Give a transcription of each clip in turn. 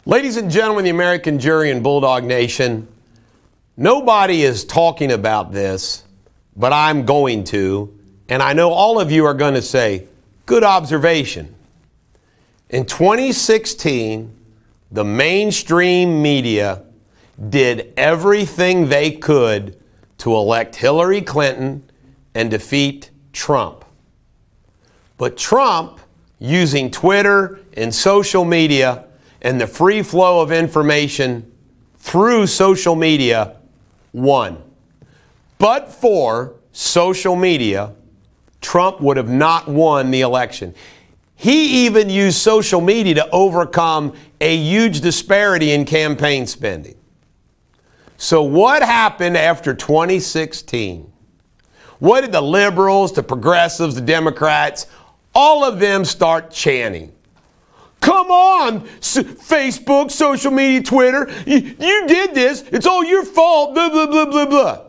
Ladies and gentlemen, the American jury and Bulldog Nation, nobody is talking about this, but I'm going to, and I know all of you are going to say, good observation. In 2016, the mainstream media did everything they could to elect Hillary Clinton and defeat Trump. But Trump, using Twitter and social media and the free flow of information through social media, won. But for social media, Trump would have not won the election. He even used social media to overcome a huge disparity in campaign spending. So what happened after 2016? What did the liberals, the progressives, the Democrats, all of them start chanting? Come on, Facebook, social media, Twitter, you did this. It's all your fault, blah, blah, blah, blah, blah.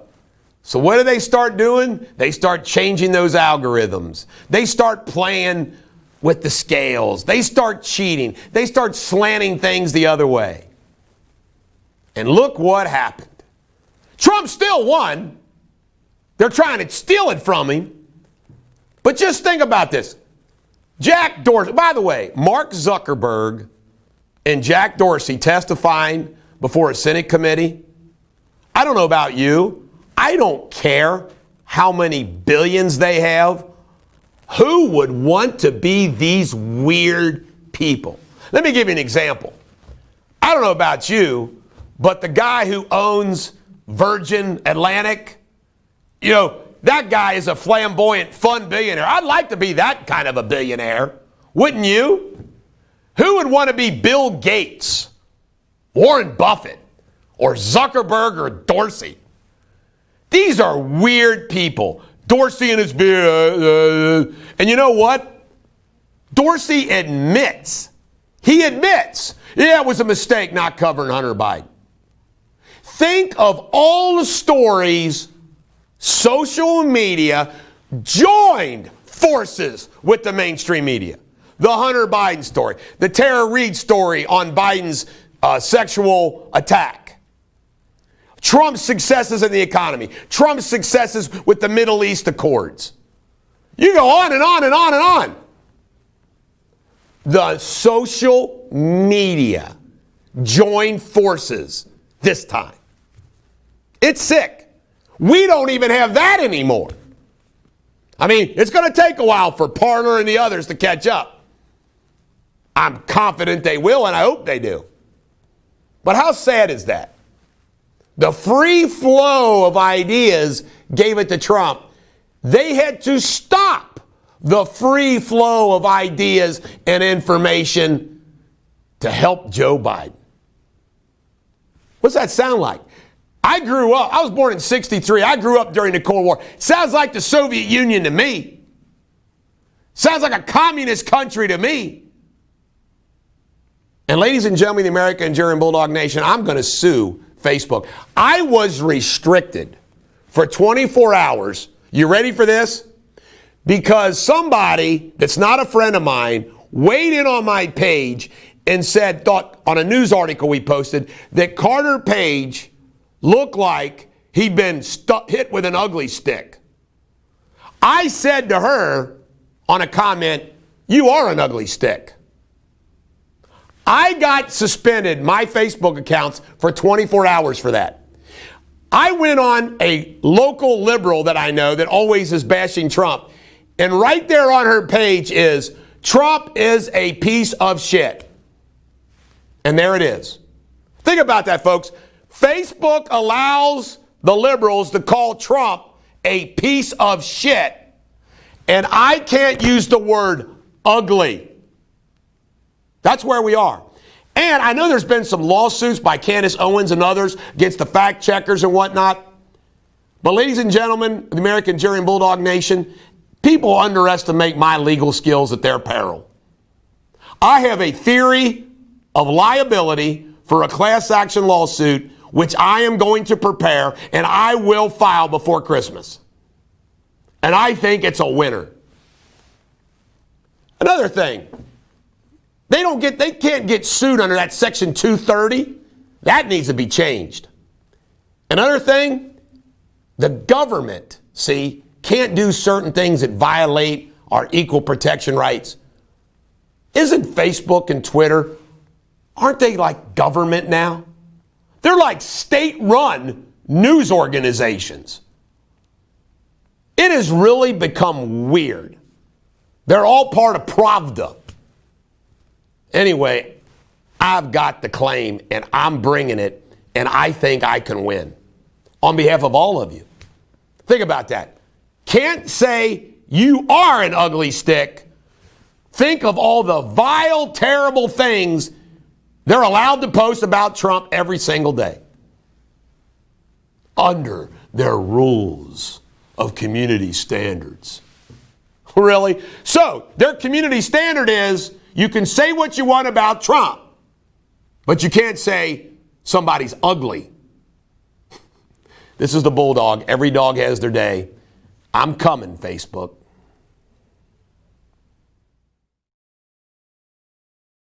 So what do they start doing? They start changing those algorithms. They start playing with the scales. They start cheating. They start slanting things the other way. And look what happened. Trump still won. They're trying to steal it from him. But just think about this. Jack Dorsey, by the way, Mark Zuckerberg and Jack Dorsey testifying before a Senate committee. I don't know about you. I don't care how many billions they have. Who would want to be these weird people? Let me give you an example. I don't know about you, but the guy who owns Virgin Atlantic, that guy is a flamboyant, fun billionaire. I'd like to be that kind of a billionaire. Wouldn't you? Who would want to be Bill Gates, Warren Buffett, or Zuckerberg or Dorsey? These are weird people. Dorsey and his beard. And you know what? Dorsey admits. He admits, yeah, it was a mistake not covering Hunter Biden. Think of all the stories social media joined forces with the mainstream media. The Hunter Biden story, the Tara Reade story on Biden's sexual attack, Trump's successes in the economy, Trump's successes with the Middle East Accords. You go on and on and on and on. The social media joined forces this time. It's sick. We don't even have that anymore. I mean, it's going to take a while for Parler and the others to catch up. I'm confident they will, and I hope they do. But how sad is that? The free flow of ideas gave it to Trump. They had to stop the free flow of ideas and information to help Joe Biden. What's that sound like? I was born in 63. I grew up during the Cold War. Sounds like the Soviet Union to me. Sounds like a communist country to me. And ladies and gentlemen, the American jury and Bulldog Nation, I'm going to sue Facebook. I was restricted for 24 hours. You ready for this? Because somebody that's not a friend of mine weighed in on my page and thought on a news article we posted that Carter Page looked like he'd been hit with an ugly stick. I said to her on a comment, "You are an ugly stick." I got suspended, my Facebook accounts, for 24 hours for that. I went on a local liberal that I know that always is bashing Trump, and right there on her page is, "Trump is a piece of shit." And there it is. Think about that, folks. Facebook allows the liberals to call Trump a piece of shit, and I can't use the word ugly. That's where we are. And I know there's been some lawsuits by Candace Owens and others against the fact checkers and whatnot. But ladies and gentlemen, the American jury and Bulldog Nation, people underestimate my legal skills at their peril. I have a theory of liability for a class action lawsuit which I am going to prepare and I will file before Christmas. And I think it's a winner. Another thing, They can't get sued under that Section 230. That needs to be changed. Another thing, the government, can't do certain things that violate our equal protection rights. Isn't Facebook and Twitter, aren't they like government now? They're like state-run news organizations. It has really become weird. They're all part of Pravda. Anyway, I've got the claim, and I'm bringing it, and I think I can win on behalf of all of you. Think about that. Can't say you are an ugly stick. Think of all the vile, terrible things they're allowed to post about Trump every single day under their rules of community standards. Really? So, their community standard is you can say what you want about Trump, but you can't say somebody's ugly. This is the Bulldog. Every dog has their day. I'm coming, Facebook.